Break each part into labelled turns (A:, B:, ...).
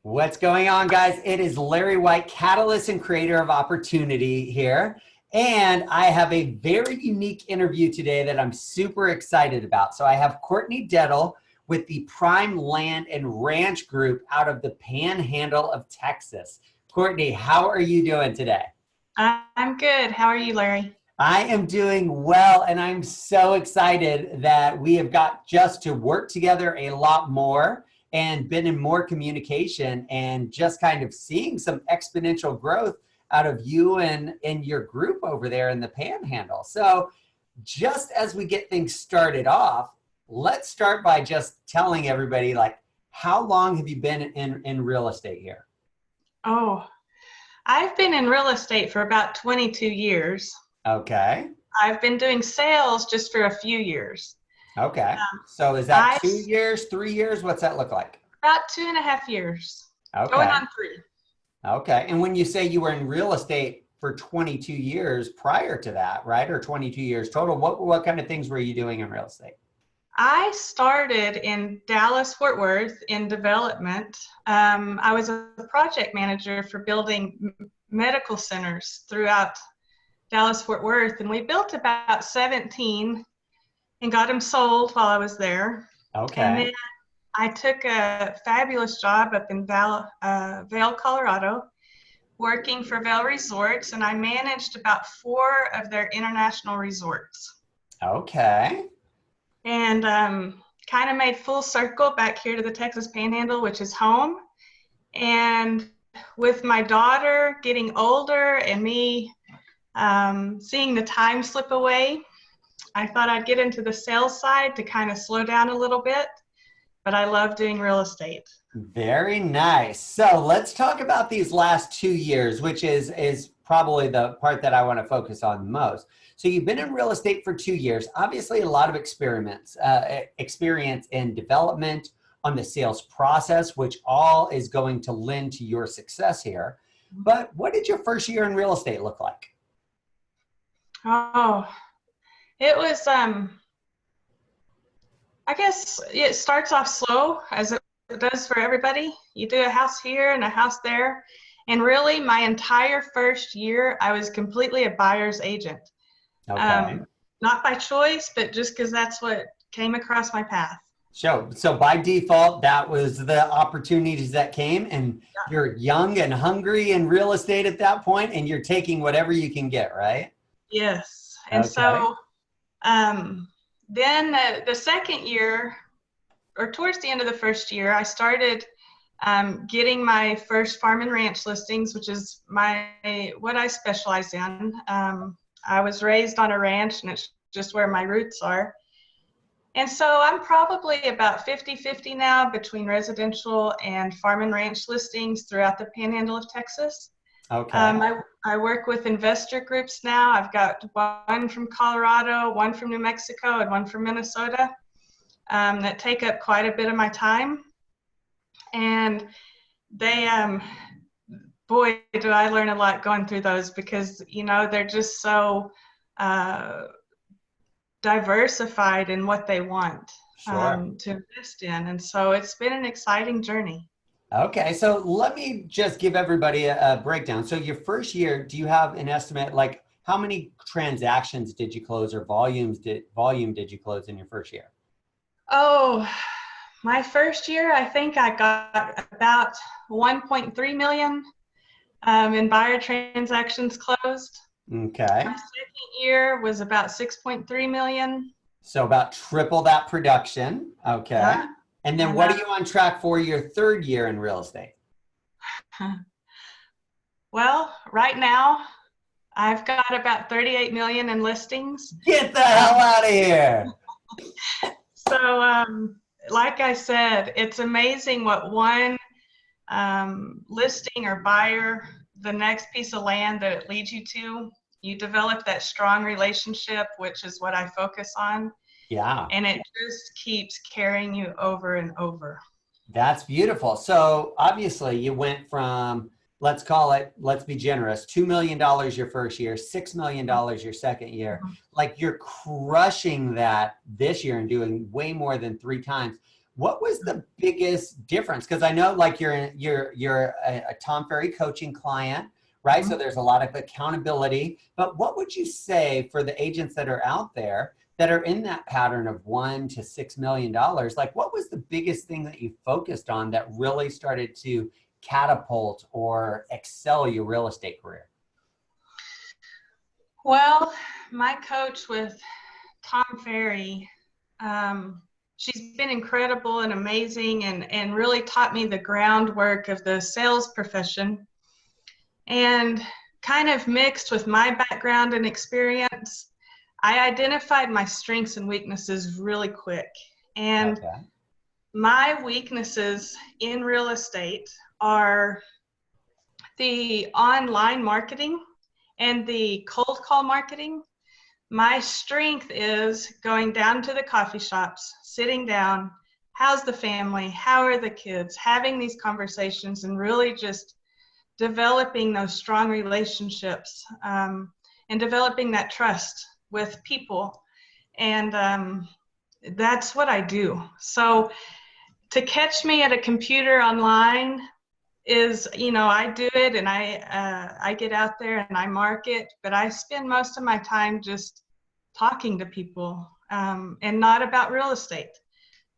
A: What's going on, guys? It is Larry White, catalyst and creator of opportunity here. And I have a very unique interview today that I'm super excited about. So I have Courtney with the Prime Land and Ranch Group out of the Panhandle of Texas. Courtney, how are you doing today?
B: I'm good. How are you, Larry?
A: I am doing well, and I'm so excited that we have got just to work together a lot more and been in more communication and just kind of seeing some exponential growth out of you and your group over there in the Panhandle. So just as we get things started off, let's start by just telling everybody, like, how long have you been in real estate here?
B: Oh, I've been in real estate for about 22 years.
A: Okay.
B: I've been doing sales just for a few years.
A: Okay. So is that 2 years, 3 years? What's that look like?
B: About 2.5 years.
A: Okay.
B: Going on 3.
A: Okay. And when you say you were in real estate for 22 years prior to that, right? Or 22 years total, what kind of things were you doing in real estate?
B: I started in Dallas, Fort Worth in development. I was a project manager for building medical centers throughout Dallas, Fort Worth, and we built about 17 and got them sold while I was there.
A: Okay.
B: And then I took a fabulous job up in Vail, Colorado, working for Vail Resorts, and I managed about 4 of their international resorts.
A: Okay.
B: And kind of made full circle back here to the Texas Panhandle, which is home. And with my daughter getting older and me seeing the time slip away, I thought I'd get into the sales side to kind of slow down a little bit, but I love doing real estate.
A: Very nice. So let's talk about these last 2 years, which is probably the part that I want to focus on most. So you've been in real estate for 2 years, obviously a lot of experience in development, on the sales process, which all is going to lend to your success here. But what did your first year in real estate look like?
B: Oh, it was, I guess it starts off slow, as it does for everybody. You do a house here and a house there. And really, my entire first year, I was completely a buyer's agent.
A: Okay.
B: Not by choice, but just because that's what came across my path.
A: So by default, that was the opportunities that came, and you're young and hungry in real estate at that point, and you're taking whatever you can get, right?
B: Yes. And
A: Okay.
B: so then the second year, or towards the end of the first year, I started getting my first farm and ranch listings, which is what I specialize in. I was raised on a ranch, and it's just where my roots are. And so I'm probably about 50-50 now between residential and farm and ranch listings throughout the Panhandle of Texas.
A: Okay.
B: I work with investor groups now. I've got one from Colorado, one from New Mexico, and one from Minnesota that take up quite a bit of my time. And they, boy, do I learn a lot going through those, because, you know, they're just so diversified in what they want to invest in. And so it's been an exciting journey.
A: Okay, so let me just give everybody a breakdown. So your first year, do you have an estimate, like how many transactions did you close, or volume did you close in your first year?
B: Oh, my first year, I think I got about 1.3 million in buyer transactions closed.
A: Okay.
B: My second year was about 6.3 million.
A: So about triple that production. Okay. Yeah. And then what are you on track for your third year in real estate?
B: Well, right now, I've got about 38 million in listings.
A: Get the hell out of here.
B: So, like I said, it's amazing what one listing or buyer, the next piece of land that it leads you to, you develop that strong relationship, which is what I focus on.
A: Yeah.
B: And it just keeps carrying you over and over.
A: That's beautiful. So obviously you went from, let's call it, let's be generous, $2 million your first year, $6 million your second year. Like, you're crushing that this year and doing way more than 3 times. What was the biggest difference? Because I know like you're a Tom Ferry coaching client, right? So there's a lot of accountability, but what would you say for the agents that are out there that are in that pattern of $1 to $6 million? Like, what was the biggest thing that you focused on that really started to catapult or excel your real estate career?
B: Well, my coach with Tom Ferry, she's been incredible and amazing, and really taught me the groundwork of the sales profession, and kind of mixed with my background and experience. I identified my strengths and weaknesses really quick. And
A: Okay.
B: my weaknesses in real estate are the online marketing and the cold call marketing. My strength is going down to the coffee shops, sitting down, how's the family, how are the kids, having these conversations, and really just developing those strong relationships, and developing that trust with people. And that's what I do. So to catch me at a computer online is, I do it, and I get out there and I market, but I spend most of my time just talking to people, and not about real estate,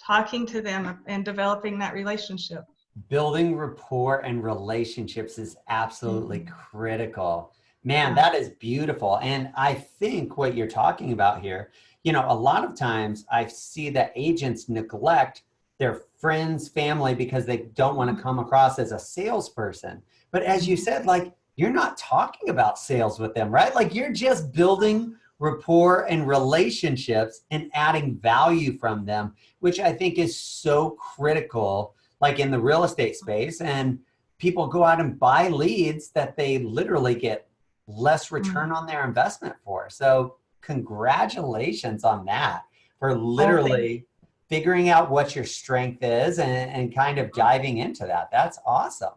B: talking to them and developing that relationship.
A: Building rapport and relationships is absolutely critical. Man,
B: Yeah.
A: that is beautiful. And I think what you're talking about here, a lot of times I see that agents neglect their friends, family, because they don't want to come across as a salesperson. But as you said, like, you're not talking about sales with them, right? Like, you're just building rapport and relationships and adding value from them, which I think is so critical, like in the real estate space. And people go out and buy leads that they literally get less return on their investment for. So congratulations on that, for literally figuring out what your strength is and kind of diving into that. That's awesome.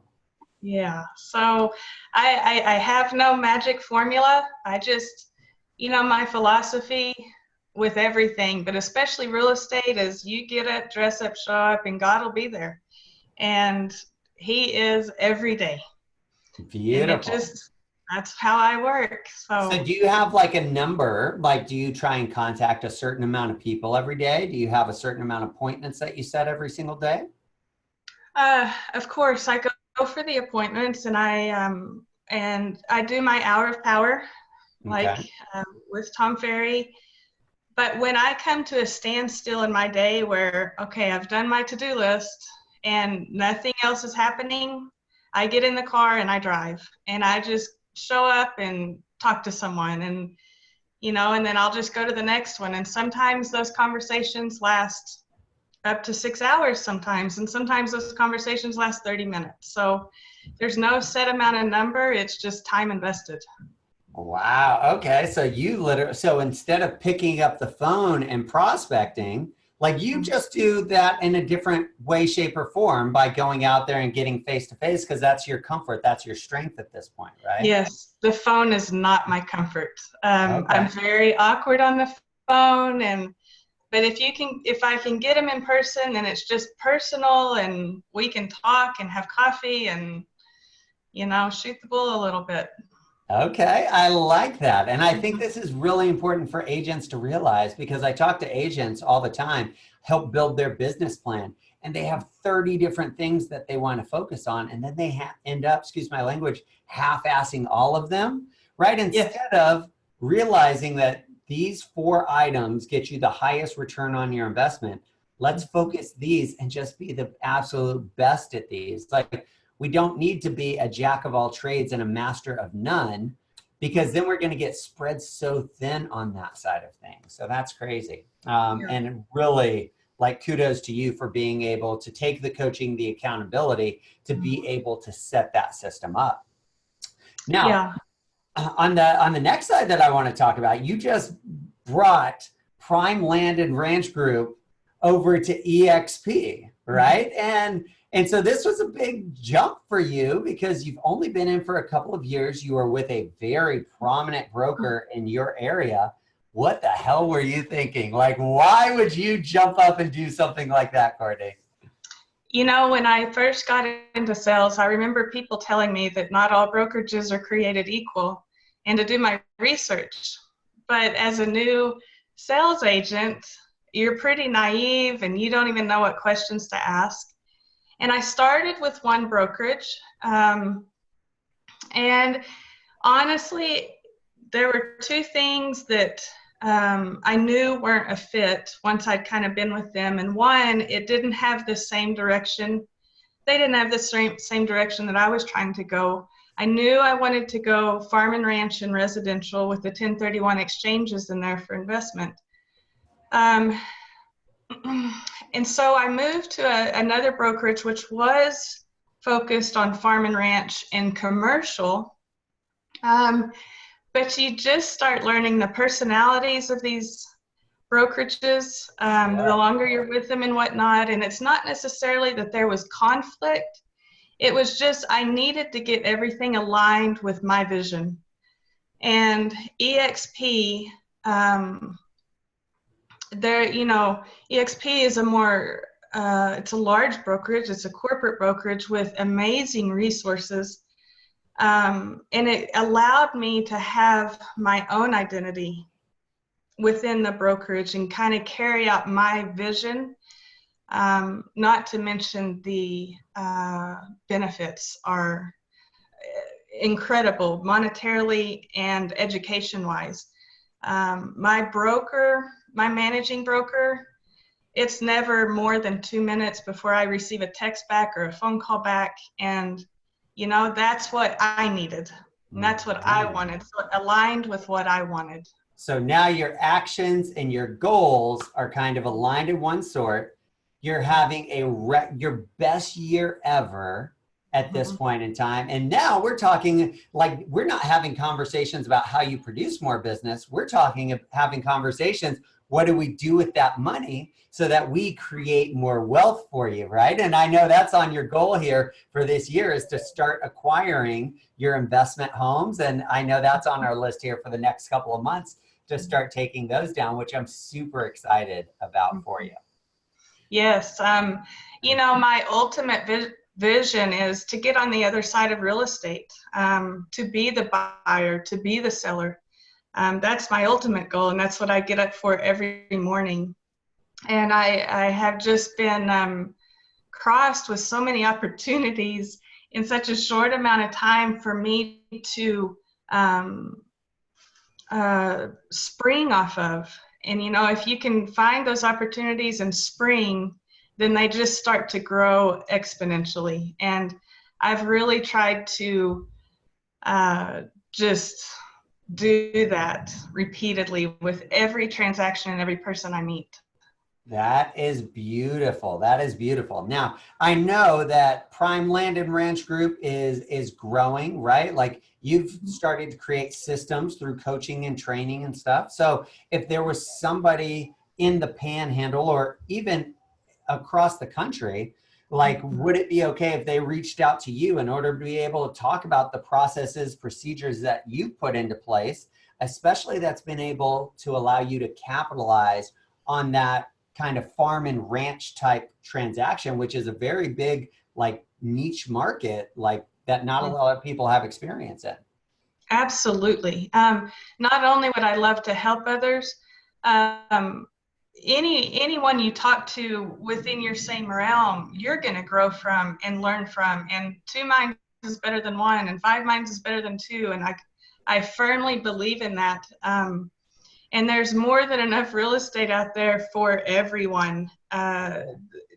B: Yeah. So I have no magic formula. I just, my philosophy with everything, but especially real estate, is you get up, dress up, show up, and God will be there. And He is every day. And
A: Beautiful.
B: that's how I work.
A: So do you have like a number? Like, do you try and contact a certain amount of people every day? Do you have a certain amount of appointments that you set every single day?
B: Of course, I go for the appointments, and I do my hour of power, like
A: Okay.
B: with Tom Ferry. But when I come to a standstill in my day where, okay, I've done my to-do list and nothing else is happening, I get in the car and I drive, and I just show up and talk to someone, and and then I'll just go to the next one. And sometimes those conversations last up to 6 hours sometimes, and sometimes those conversations last 30 minutes. So there's no set amount of number, it's just time invested.
A: Wow. Okay. So instead of picking up the phone and prospecting, like, you just do that in a different way, shape, or form by going out there and getting face to face, because that's your comfort. That's your strength at this point, right?
B: Yes, the phone is not my comfort.
A: Okay.
B: I'm very awkward on the phone, but if I can get them in person and it's just personal and we can talk and have coffee and, shoot the bull a little bit.
A: Okay, I like that. And I think this is really important for agents to realize, because I talk to agents all the time, help build their business plan, and they have 30 different things that they want to focus on. And then they end up, excuse my language, half-assing all of them, right? Instead of realizing that these 4 items get you the highest return on your investment, let's focus these and just be the absolute best at these. Like, we don't need to be a jack of all trades and a master of none, because then we're going to get spread so thin on that side of things. So that's crazy. And really, like, kudos to you for being able to take the coaching, the accountability to be able to set that system up. Now, on the next side that I want to talk about, you just brought Prime Land and Ranch Group over to EXP, right? And so this was a big jump for you, because you've only been in for a couple of years. You are with a very prominent broker in your area. What the hell were you thinking? Like, why would you jump up and do something like that, Courtney?
B: You know, when I first got into sales, I remember people telling me that not all brokerages are created equal and to do my research. But as a new sales agent, you're pretty naive and you don't even know what questions to ask. And I started with one brokerage. And honestly, there were two things that I knew weren't a fit once I'd kind of been with them. And one, it didn't have the same direction. They didn't have the same direction that I was trying to go. I knew I wanted to go farm and ranch and residential with the 1031 exchanges in there for investment. And so I moved to another brokerage, which was focused on farm and ranch and commercial. But you just start learning the personalities of these brokerages, the longer you're with them and whatnot. And it's not necessarily that there was conflict. It was just I needed to get everything aligned with my vision. And EXP, EXP is a more, it's a large brokerage. It's a corporate brokerage with amazing resources. And it allowed me to have my own identity within the brokerage and kind of carry out my vision. Not to mention the benefits are incredible monetarily and education-wise. My managing broker, it's never more than 2 minutes before I receive a text back or a phone call back. And you know, that's what I needed. And that's what I wanted. So it aligned with what I wanted.
A: So now your actions and your goals are kind of aligned in one sort. You're having your best year ever at this point in time. And now we're talking, like, we're not having conversations about how you produce more business. We're having conversations, what do we do with that money so that we create more wealth for you, right? And I know that's on your goal here for this year, is to start acquiring your investment homes. And I know that's on our list here for the next couple of months to start taking those down, which I'm super excited about for you.
B: Yes. You know, my ultimate vision is to get on the other side of real estate, to be the buyer, to be the seller. That's my ultimate goal, and that's what I get up for every morning. And I have just been crossed with so many opportunities in such a short amount of time for me to spring off of. And, you know, if you can find those opportunities and spring, then they just start to grow exponentially. And I've really tried to just do that repeatedly with every transaction and every person I meet.
A: That is beautiful. That is beautiful. Now, I know that Prime Land and Ranch Group is growing, right? Like, you've started to create systems through coaching and training and stuff. So if there was somebody in the Panhandle or even across the country, like, would it be okay if they reached out to you in order to be able to talk about the processes, procedures that you put into place, especially that's been able to allow you to capitalize on that kind of farm and ranch type transaction, which is a very big, like, niche market, like, that not a lot of people have experience in?
B: Absolutely. Not only would I love to help others, anyone you talk to within your same realm, you're going to grow from and learn from. And 2 minds is better than 1, and 5 minds is better than 2. And I firmly believe in that. And there's more than enough real estate out there for everyone.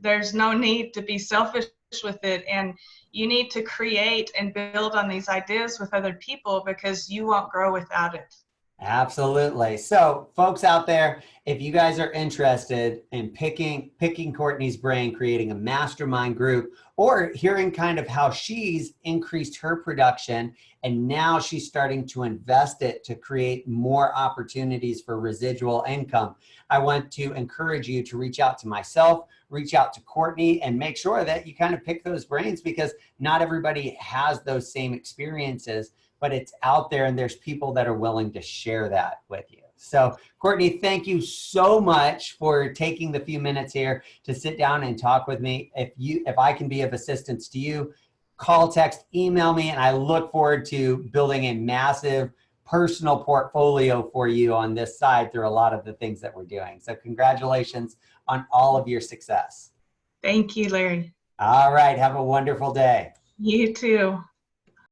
B: There's no need to be selfish with it. And you need to create and build on these ideas with other people, because you won't grow without it.
A: Absolutely. So folks out there, if you guys are interested in picking Courtney's brain, creating a mastermind group, or hearing kind of how she's increased her production and now she's starting to invest it to create more opportunities for residual income, I want to encourage you to reach out to myself, reach out to Courtney, and make sure that you kind of pick those brains, because not everybody has those same experiences, but it's out there and there's people that are willing to share that with you. So Courtney, thank you so much for taking the few minutes here to sit down and talk with me. If I can be of assistance to you, call, text, email me, and I look forward to building a massive personal portfolio for you on this side through a lot of the things that we're doing. So congratulations on all of your success.
B: Thank you, Larry.
A: All right. Have a wonderful day.
B: You too.